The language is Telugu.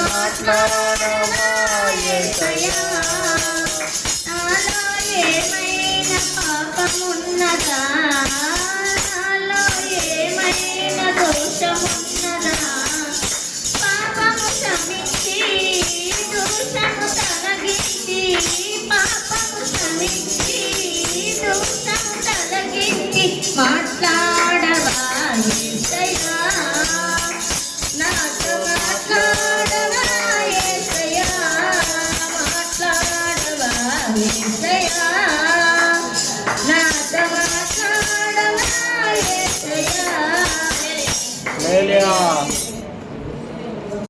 మాట్లాడవా యేసయ్యా నాలో ఏమైనా పాపమున్నదా నాలో ఏమైనా దోషమున్నదా పాపము క్షమించి దోషము తొలగించి పాపము క్షమించి దోషము తొలగించి మాట్లాడవా యేసయ్యా నాతో మాట్లాడవా యేసయ్యా మాట్లాడవా యేసయ్యా నాతో మాట్లాడవా యేసయ్యా